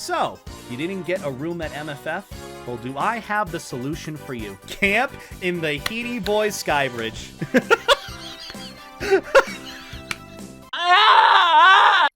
So, you didn't get a room at MFF? Well, do I have the solution for you? Camp in the Heedy Boys Skybridge.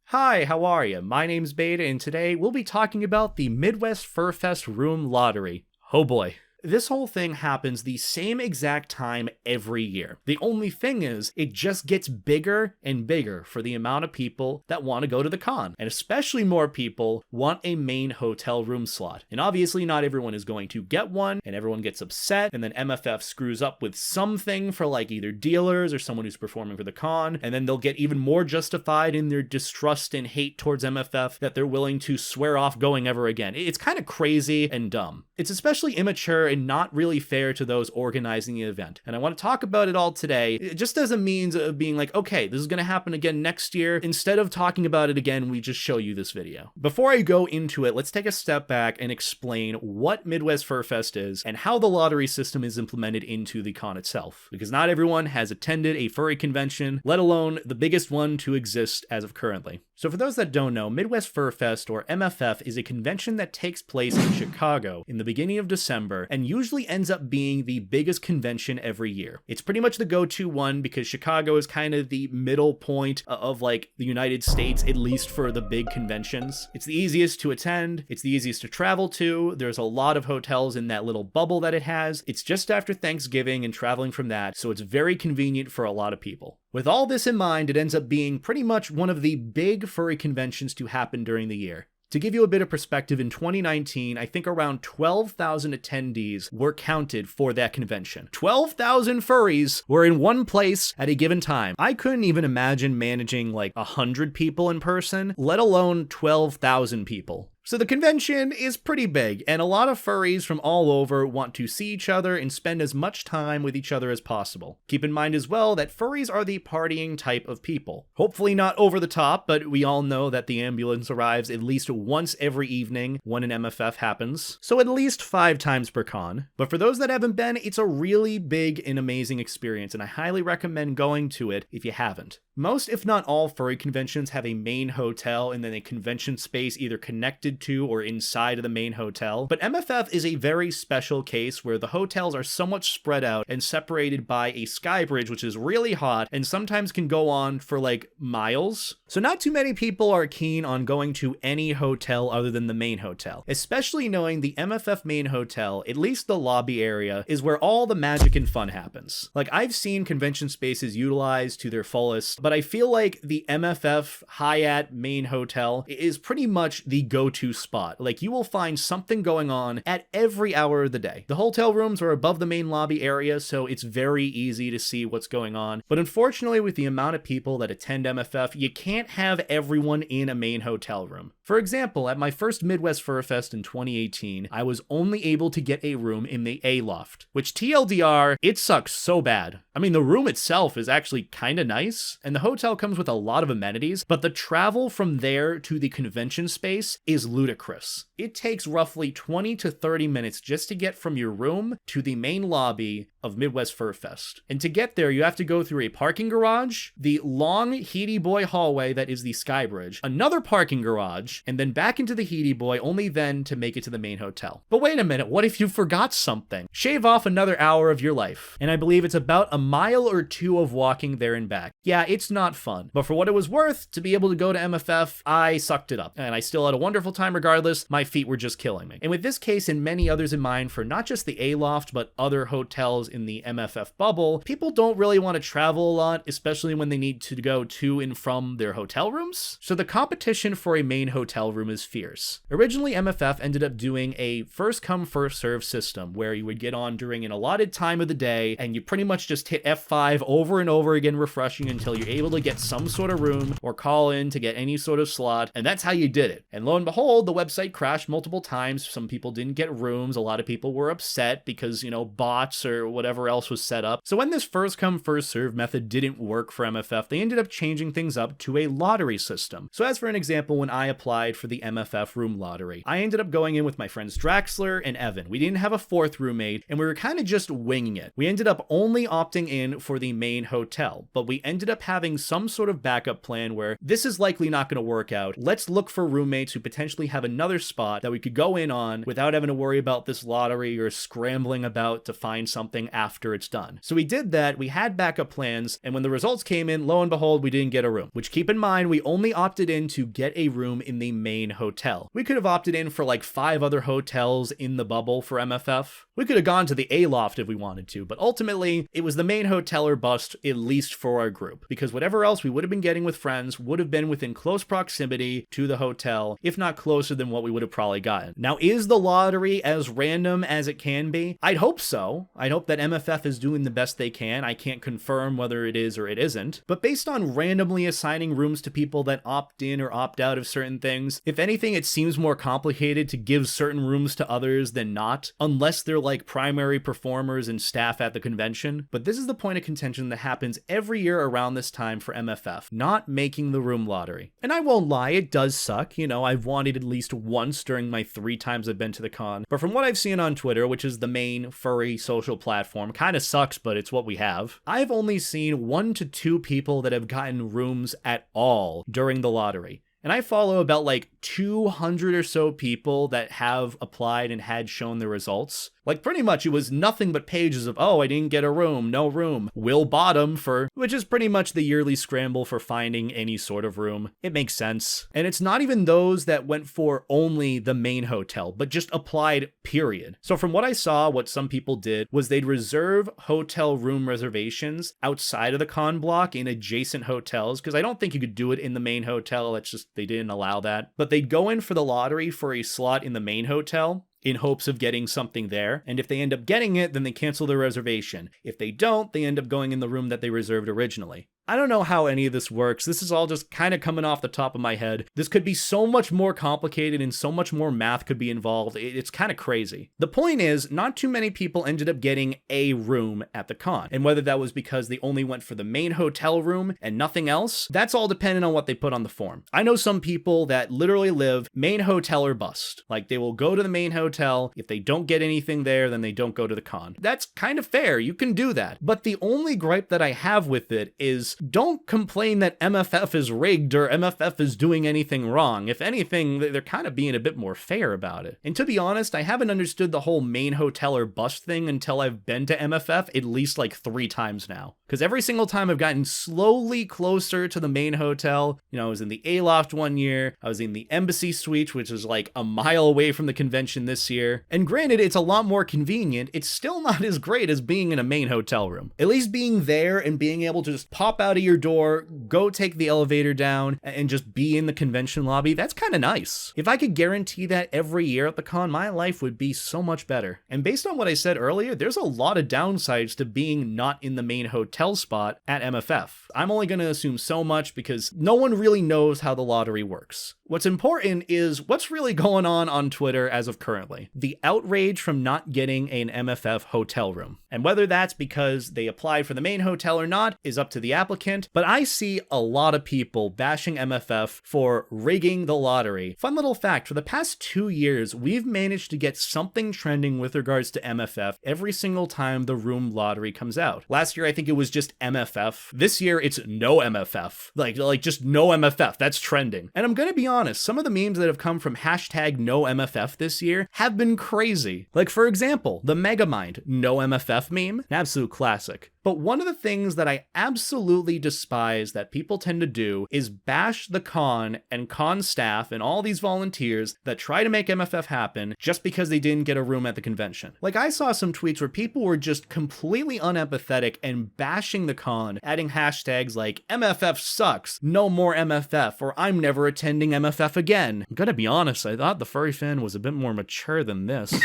Hi, how are you? My name's Beta, and today we'll be talking about the Midwest Furfest Room Lottery. Oh boy. This whole thing happens the same exact time every year. The only thing is, it just gets bigger and bigger for the amount of people that want to go to the con. And especially more people want a main hotel room slot. And obviously not everyone is going to get one, and everyone gets upset, and then MFF screws up with something for like either dealers or someone who's performing for the con, and then they'll get even more justified in their distrust and hate towards MFF that they're willing to swear off going ever again. It's kind of crazy and dumb. It's especially immature and not really fair to those organizing the event. And I want to talk about it all today, just as a means of being like, okay, this is going to happen again next year. Instead of talking about it again, we just show you this video. Before I go into it, let's take a step back and explain what Midwest Furfest is and how the lottery system is implemented into the con itself. Because not everyone has attended a furry convention, let alone the biggest one to exist as of currently. So for those that don't know, Midwest Furfest, or MFF, is a convention that takes place in Chicago in the beginning of December and usually ends up being the biggest convention every year. It's pretty much the go-to one because Chicago is kind of the middle point of like the United States, at least for the big conventions. It's the easiest to attend, it's the easiest to travel to, there's a lot of hotels in that little bubble that it has. It's just after Thanksgiving and traveling from that, so it's very convenient for a lot of people. With all this in mind, it ends up being pretty much one of the big furry conventions to happen during the year. To give you a bit of perspective, in 2019, I think around 12,000 attendees were counted for that convention. 12,000 furries were in one place at a given time. I couldn't even imagine managing like 100 people in person, let alone 12,000 people. So the convention is pretty big, and a lot of furries from all over want to see each other and spend as much time with each other as possible. Keep in mind as well that furries are the partying type of people. Hopefully not over the top, but we all know that the ambulance arrives at least once every evening when an MFF happens, so at least 5 times per con. But for those that haven't been, it's a really big and amazing experience, and I highly recommend going to it if you haven't. Most, if not all, furry conventions have a main hotel and then a convention space either connected to or inside of the main hotel. But MFF is a very special case where the hotels are somewhat spread out and separated by a sky bridge, which is really hot and sometimes can go on for like miles. So not too many people are keen on going to any hotel other than the main hotel, especially knowing the MFF main hotel, at least the lobby area, is where all the magic and fun happens. Like, I've seen convention spaces utilized to their fullest, but I feel like the MFF Hyatt main hotel is pretty much the go-to spot. Like, you will find something going on at every hour of the day. The hotel rooms are above the main lobby area, so it's very easy to see what's going on. But unfortunately, with the amount of people that attend MFF, you can't have everyone in a main hotel room. For example, at my first Midwest Furfest in 2018, I was only able to get a room in the A loft, which TLDR, it sucks so bad. I mean, the room itself is actually kind of nice, and the hotel comes with a lot of amenities, but the travel from there to the convention space is ludicrous. It takes roughly 20 to 30 minutes just to get from your room to the main lobby of Midwest Furfest. And to get there, you have to go through a parking garage, the long Heedy Boy hallway that is the sky bridge, another parking garage, and then back into the Heedy Boy, only then to make it to the main hotel. But wait a minute, what if you forgot something? Shave off another hour of your life. And I believe it's about a mile or 2 of walking there and back. Yeah, it's not fun. But for what it was worth, to be able to go to MFF, I sucked it up. And I still had a wonderful time regardless. My feet were just killing me. And with this case and many others in mind for not just the A-Loft, but other hotels in the MFF bubble, people don't really want to travel a lot, especially when they need to go to and from their hotel rooms. So the competition for a main hotel room is fierce. Originally, MFF ended up doing a first come first serve system where you would get on during an allotted time of the day and you pretty much just hit F5 over and over again, refreshing until you're able to get some sort of room or call in to get any sort of slot, and that's how you did it. And lo and behold, the website crashed multiple times. Some people didn't get rooms. A lot of people were upset because, you know, bots or whatever else was set up. So when this first come first serve method didn't work for MFF, they ended up changing things up to a lottery system. So as for an example, when I applied for the MFF Room Lottery, I ended up going in with my friends Draxler and Evan. We didn't have a fourth roommate, and we were kind of just winging it. We ended up only opting in for the main hotel, but we ended up having some sort of backup plan where this is likely not going to work out. Let's look for roommates who potentially have another spot that we could go in on without having to worry about this lottery or scrambling about to find something after it's done. So we did that, we had backup plans, and when the results came in, lo and behold, we didn't get a room. Which, keep in mind, we only opted in to get a room in the main hotel. We could have opted in for like 5 other hotels in the bubble for MFF. We could have gone to the A-Loft if we wanted to, but ultimately, it was the main hotel or bust, at least for our group, because whatever else we would have been getting with friends would have been within close proximity to the hotel, if not closer than what we would have probably gotten. Now, is the lottery as random as it can be? I'd hope so. I'd hope that MFF is doing the best they can. I can't confirm whether it is or it isn't, but based on randomly assigning rooms to people that opt in or opt out of certain things, if anything, it seems more complicated to give certain rooms to others than not, unless they're like primary performers and staff at the convention. But this is the point of contention that happens every year around this time for MFF, not making the room lottery. And I won't lie, it does suck. You know, I've wanted at least once during my 3 times I've been to the con, but from what I've seen on Twitter, which is the main furry social platform, kind of sucks, but it's what we have. I've only seen 1 to 2 people that have gotten rooms at all during the lottery. And I follow about like 200 or so people that have applied and had shown their results. Like, pretty much it was nothing but pages of, oh, I didn't get a room, no room. Will bottom for, which is pretty much the yearly scramble for finding any sort of room. It makes sense. And it's not even those that went for only the main hotel, but just applied, period. So from what I saw, what some people did was they'd reserve hotel room reservations outside of the con block in adjacent hotels, because I don't think you could do it in the main hotel. It's just, they didn't allow that. But they'd go in for the lottery for a slot in the main hotel, in hopes of getting something there, and if they end up getting it, then they cancel their reservation. If they don't, they end up going in the room that they reserved originally. I don't know how any of this works. This is all just kind of coming off the top of my head. This could be so much more complicated and so much more math could be involved. It's kind of crazy. The point is, not too many people ended up getting a room at the con. And whether that was because they only went for the main hotel room and nothing else, that's all dependent on what they put on the form. I know some people that literally live main hotel or bust. Like, they will go to the main hotel. If they don't get anything there, then they don't go to the con. That's kind of fair. You can do that. But the only gripe that I have with it is, don't complain that MFF is rigged or MFF is doing anything wrong. If anything, they're kind of being a bit more fair about it. And to be honest, I haven't understood the whole main hotel or bust thing until I've been to MFF at least like 3 times now. Because every single time I've gotten slowly closer to the main hotel. You know, I was in the A-Loft one year, I was in the Embassy Suite, which is like a mile away from the convention this year. And granted, it's a lot more convenient, it's still not as great as being in a main hotel room. At least being there and being able to just pop out of your door, go take the elevator down, and just be in the convention lobby, that's kind of nice. If I could guarantee that every year at the con, my life would be so much better. And based on what I said earlier, there's a lot of downsides to being not in the main hotel spot at MFF. I'm only going to assume so much because no one really knows how the lottery works. What's important is what's really going on Twitter as of currently. The outrage from not getting an MFF hotel room. And whether that's because they applied for the main hotel or not is up to the applicant, but I see a lot of people bashing MFF for rigging the lottery. Fun little fact, for the past 2 years, we've managed to get something trending with regards to MFF every single time the room lottery comes out. Last year, I think it was just MFF. This year, it's no MFF. Like just no MFF. That's trending. And I'm gonna be honest, some of the memes that have come from hashtag no MFF this year have been crazy. Like, for example, the Megamind no MFF meme, an absolute classic. But one of the things that I absolutely despise that people tend to do is bash the con and con staff and all these volunteers that try to make MFF happen just because they didn't get a room at the convention. Like, I saw some tweets where people were just completely unempathetic and bashing the con, adding hashtags like MFF sucks, no more MFF, or I'm never attending MFF again. I'm gonna be honest, I thought the furry fan was a bit more mature than this.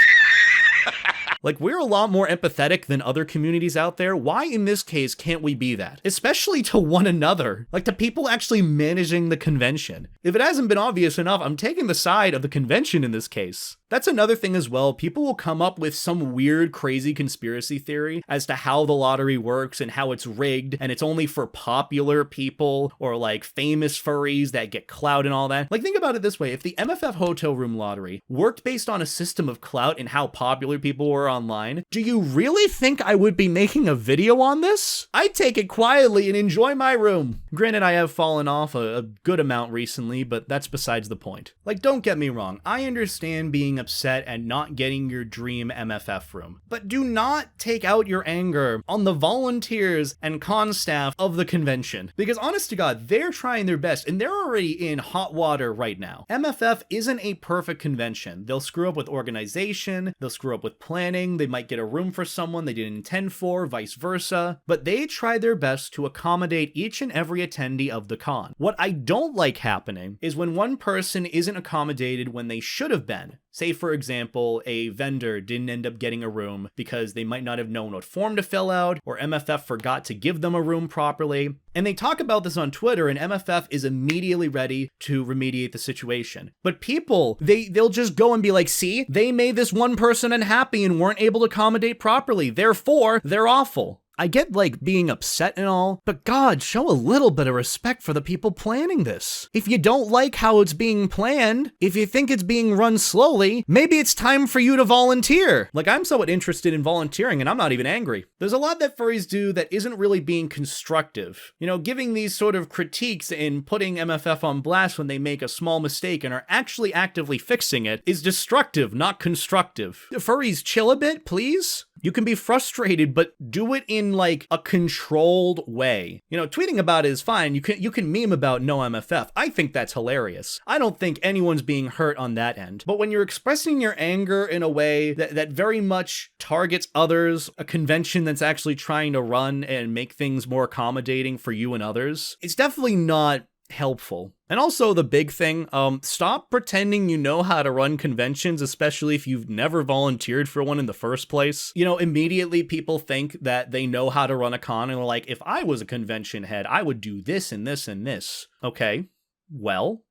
Like, we're a lot more empathetic than other communities out there. Why in this case can't we be that? Especially to one another, like to people actually managing the convention. If it hasn't been obvious enough, I'm taking the side of the convention in this case. That's another thing as well. People will come up with some weird, crazy conspiracy theory as to how the lottery works and how it's rigged and it's only for popular people or like famous furries that get clout and all that. Like, think about it this way. If the MFF Hotel Room Lottery worked based on a system of clout and how popular people were online, do you really think I would be making a video on this? I'd take it quietly and enjoy my room. Granted, I have fallen off a good amount recently, but that's besides the point. Like, don't get me wrong. I understand being upset and not getting your dream MFF room, but do not take out your anger on the volunteers and con staff of the convention, because honest to God, they're trying their best and they're already in hot water right now. MFF isn't a perfect convention. They'll screw up with organization, they'll screw up with planning, they might get a room for someone they didn't intend for, vice versa, but they try their best to accommodate each and every attendee of the con. What I don't like happening is when one person isn't accommodated when they should have been. Say, for example, a vendor didn't end up getting a room because they might not have known what form to fill out, or MFF forgot to give them a room properly. And they talk about this on Twitter, and MFF is immediately ready to remediate the situation. But people, they'll just go and be like, see, they made this one person unhappy and weren't able to accommodate properly, therefore, they're awful. I get, like, being upset and all, but God, show a little bit of respect for the people planning this. If you don't like how it's being planned, if you think it's being run slowly, maybe it's time for you to volunteer. Like, I'm somewhat interested in volunteering, and I'm not even angry. There's a lot that furries do that isn't really being constructive. You know, giving these sort of critiques and putting MFF on blast when they make a small mistake and are actually actively fixing it is destructive, not constructive. Furries, chill a bit, please? You can be frustrated, but do it in like a controlled way. You know, tweeting about it is fine. You can meme about no MFF. I think that's hilarious. I don't think anyone's being hurt on that end. But when you're expressing your anger in a way that very much targets others, a convention that's actually trying to run and make things more accommodating for you and others, it's definitely not helpful. And also the big thing, stop pretending you know how to run conventions, especially if you've never volunteered for one in the first place. You know, immediately people think that they know how to run a con and are like, if I was a convention head, I would do this and this and this. Okay, well,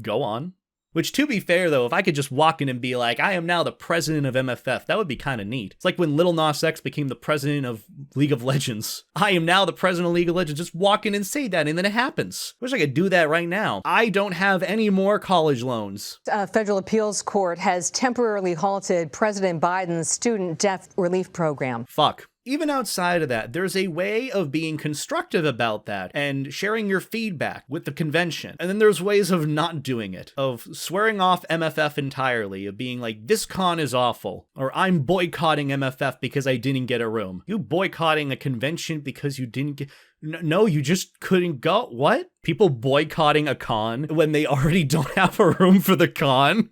go on. Which, to be fair, though, if I could just walk in and be like, I am now the president of MFF, that would be kind of neat. It's like when Lil Nas X became the president of League of Legends. I am now the president of League of Legends. Just walk in and say that, and then it happens. Wish I could do that right now. I don't have any more college loans. A federal appeals court has temporarily halted President Biden's student debt relief program. Fuck. Even outside of that, there's a way of being constructive about that and sharing your feedback with the convention. And then there's ways of not doing it, of swearing off MFF entirely, of being like, this con is awful, or I'm boycotting MFF because I didn't get a room. You boycotting a convention because you didn't get... No, you just couldn't go. What? People boycotting a con when they already don't have a room for the con?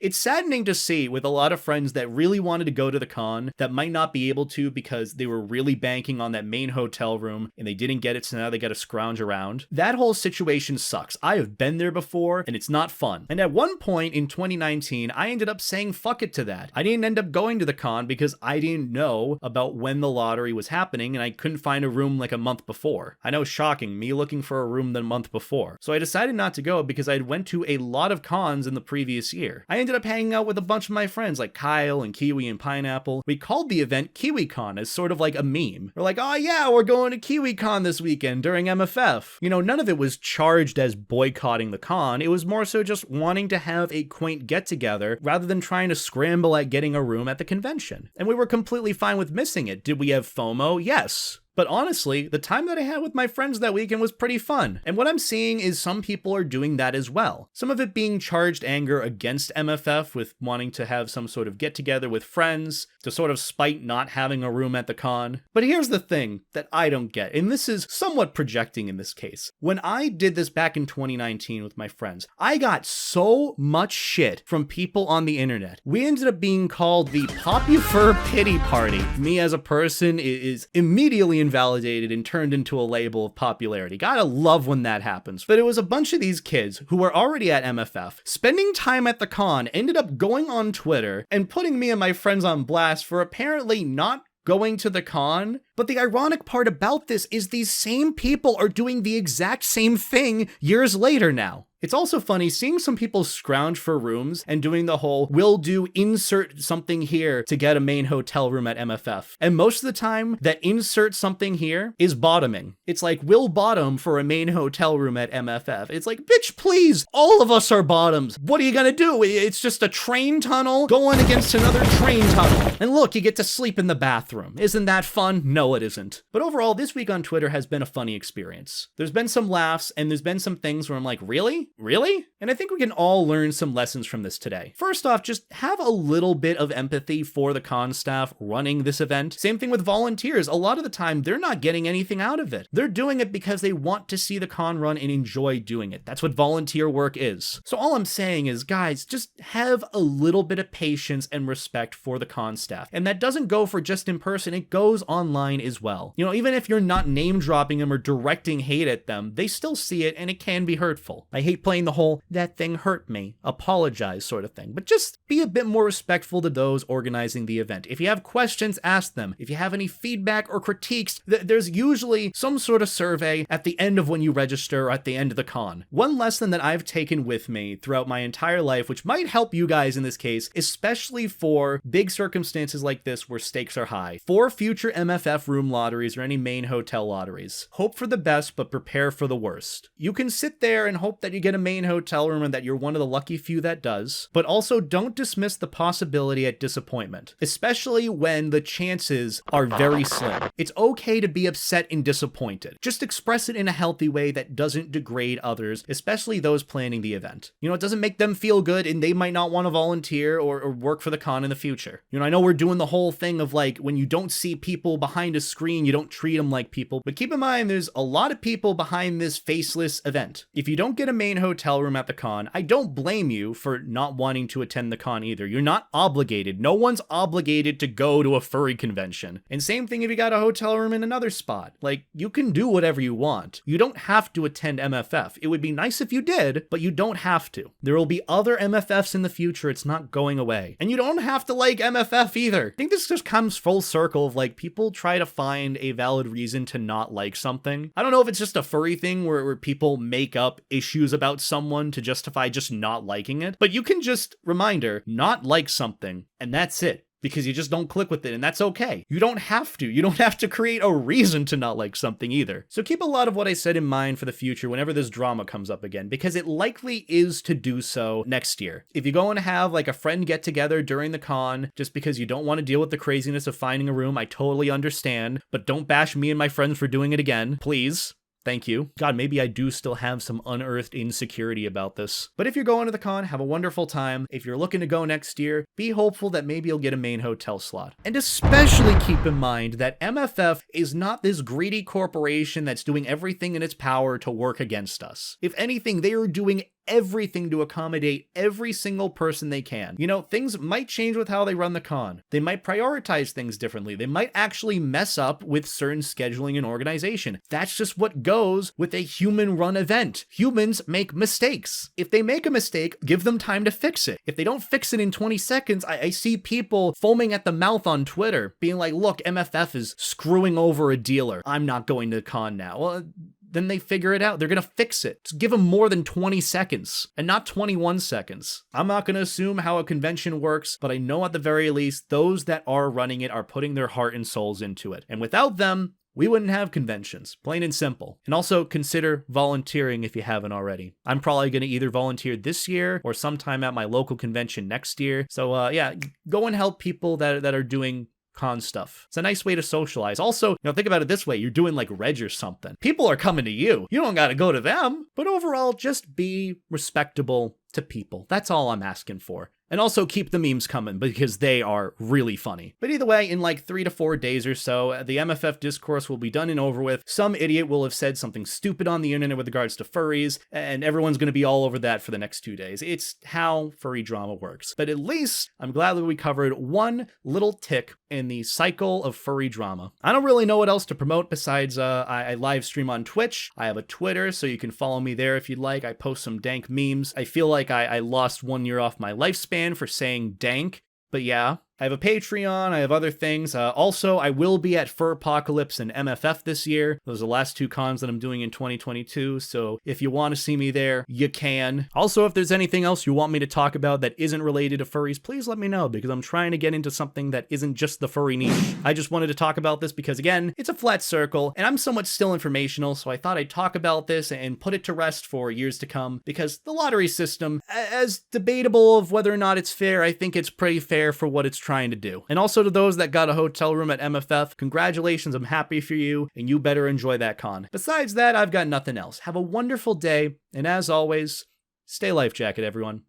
It's saddening to see with a lot of friends that really wanted to go to the con that might not be able to because they were really banking on that main hotel room and they didn't get it, so now they gotta scrounge around. That whole situation sucks. I have been there before and it's not fun. And at one point in 2019, I ended up saying fuck it to that. I didn't end up going to the con because I didn't know about when the lottery was happening and I couldn't find a room like a month before. I know, shocking, me looking for a room the month before. So I decided not to go because I went to a lot of cons in the previous year. I ended up hanging out with a bunch of my friends like Kyle and Kiwi and Pineapple. We called the event KiwiCon as sort of like a meme. We're like, oh yeah, we're going to KiwiCon this weekend during MFF. You know, none of it was charged as boycotting the con. It was more so just wanting to have a quaint get-together rather than trying to scramble at getting a room at the convention. And we were completely fine with missing it. Did we have FOMO? Yes. But honestly, the time that I had with my friends that weekend was pretty fun. And what I'm seeing is some people are doing that as well. Some of it being charged anger against MFF with wanting to have some sort of get together with friends to sort of spite not having a room at the con. But here's the thing that I don't get, and this is somewhat projecting in this case. When I did this back in 2019 with my friends, I got so much shit from people on the internet. We ended up being called the Popufur Pity Party. Me as a person is immediately invalidated and turned into a label of popularity. Gotta love when that happens. But it was a bunch of these kids who were already at MFF, spending time at the con, ended up going on Twitter and putting me and my friends on blast for apparently not going to the con. But the ironic part about this is these same people are doing the exact same thing years later now. It's also funny seeing some people scrounge for rooms and doing the whole, we'll do insert something here to get a main hotel room at MFF. And most of the time, that insert something here is bottoming. It's like, we'll bottom for a main hotel room at MFF. It's like, bitch, please, all of us are bottoms. What are you gonna do? It's just a train tunnel going against another train tunnel. And look, you get to sleep in the bathroom. Isn't that fun? No, it isn't. But overall, this week on Twitter has been a funny experience. There's been some laughs and there's been some things where I'm like, really? Really? And I think we can all learn some lessons from this today. First off, just have a little bit of empathy for the con staff running this event. Same thing with volunteers. A lot of the time, they're not getting anything out of it. They're doing it because they want to see the con run and enjoy doing it. That's what volunteer work is. So all I'm saying is, guys, just have a little bit of patience and respect for the con staff. And that doesn't go for just in person, it goes online as well. You know, even if you're not name dropping them or directing hate at them, they still see it and it can be hurtful. I hate playing the whole, that thing hurt me, apologize sort of thing, but just be a bit more respectful to those organizing the event. If you have questions, ask them. If you have any feedback or critiques, there's usually some sort of survey at the end of when you register or at the end of the con. One lesson that I've taken with me throughout my entire life, which might help you guys in this case, especially for big circumstances like this where stakes are high, for future MFF room lotteries or any main hotel lotteries, hope for the best, but prepare for the worst. You can sit there and hope that you get a main hotel room and that you're one of the lucky few that does, but also don't dismiss the possibility at disappointment, especially when the chances are very slim. It's okay to be upset and disappointed. Just express it in a healthy way that doesn't degrade others, especially those planning the event. You know, it doesn't make them feel good and they might not want to volunteer or work for the con in the future. You know, I know we're doing the whole thing of like, when you don't see people behind a screen, you don't treat them like people, but keep in mind there's a lot of people behind this faceless event. If you don't get a main hotel room at the con, I don't blame you for not wanting to attend the con either. You're not obligated. No one's obligated to go to a furry convention. And same thing if you got a hotel room in another spot. Like, you can do whatever you want. You don't have to attend MFF. It would be nice if you did, but you don't have to. There will be other MFFs in the future. It's not going away. And you don't have to like MFF either. I think this just comes full circle of like, people try to find a valid reason to not like something. I don't know if it's just a furry thing where people make up issues about someone to justify just not liking it, but you can just, reminder, not like something, and that's it. Because you just don't click with it, and that's okay. You don't have to. You don't have to create a reason to not like something either. So keep a lot of what I said in mind for the future whenever this drama comes up again, because it likely is to do so next year. If you go and have like a friend get together during the con, just because you don't want to deal with the craziness of finding a room, I totally understand, but don't bash me and my friends for doing it again, please. Thank you. God, maybe I do still have some unearthed insecurity about this. But if you're going to the con, have a wonderful time. If you're looking to go next year, be hopeful that maybe you'll get a main hotel slot. And especially keep in mind that MFF is not this greedy corporation that's doing everything in its power to work against us. If anything, they are doing everything to accommodate every single person they can. You know, things might change with how they run the con. They might prioritize things differently. They might actually mess up with certain scheduling and organization. That's just what goes with a human-run event. Humans make mistakes. If they make a mistake, give them time to fix it. If they don't fix it in 20 seconds, I see people foaming at the mouth on Twitter, being like, look, MFF is screwing over a dealer. I'm not going to the con now. Well, then they figure it out. They're going to fix it. Just give them more than 20 seconds and not 21 seconds. I'm not going to assume how a convention works, but I know at the very least, those that are running it are putting their heart and souls into it. And without them, we wouldn't have conventions, plain and simple. And also consider volunteering if you haven't already. I'm probably going to either volunteer this year or sometime at my local convention next year. So yeah, go and help people that are doing con stuff. It's a nice way to socialize. Also, you know, think about it this way. You're doing like Reg or something. People are coming to you. You don't got to go to them. But overall, just be respectable to people. That's all I'm asking for. And also keep the memes coming because they are really funny. But either way, in like 3 to 4 days or so, the MFF discourse will be done and over with. Some idiot will have said something stupid on the internet with regards to furries, and everyone's going to be all over that for the next 2 days. It's how furry drama works. But at least I'm glad that we covered one little tick in the cycle of furry drama. I don't really know what else to promote besides I live stream on Twitch. I have a Twitter, so you can follow me there if you'd like. I post some dank memes. I feel like I lost 1 year off my lifespan for saying dank, but yeah. I have a Patreon, I have other things. Also, I will be at Furpocalypse and MFF this year. Those are the last 2 cons that I'm doing in 2022, so if you want to see me there, you can. Also, if there's anything else you want me to talk about that isn't related to furries, please let me know, because I'm trying to get into something that isn't just the furry niche. I just wanted to talk about this because, again, it's a flat circle, and I'm somewhat still informational, so I thought I'd talk about this and put it to rest for years to come, because the lottery system, as debatable of whether or not it's fair, I think it's pretty fair for what it's trying to do. And also to those that got a hotel room at MFF, congratulations, I'm happy for you, and you better enjoy that con. Besides that, I've got nothing else. Have a wonderful day, and as always, stay life jacket, everyone.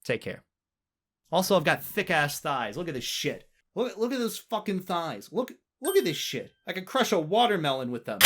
Take care. Also, I've got thick-ass thighs. Look at this shit. Look at those fucking thighs. Look at this shit. I could crush a watermelon with them.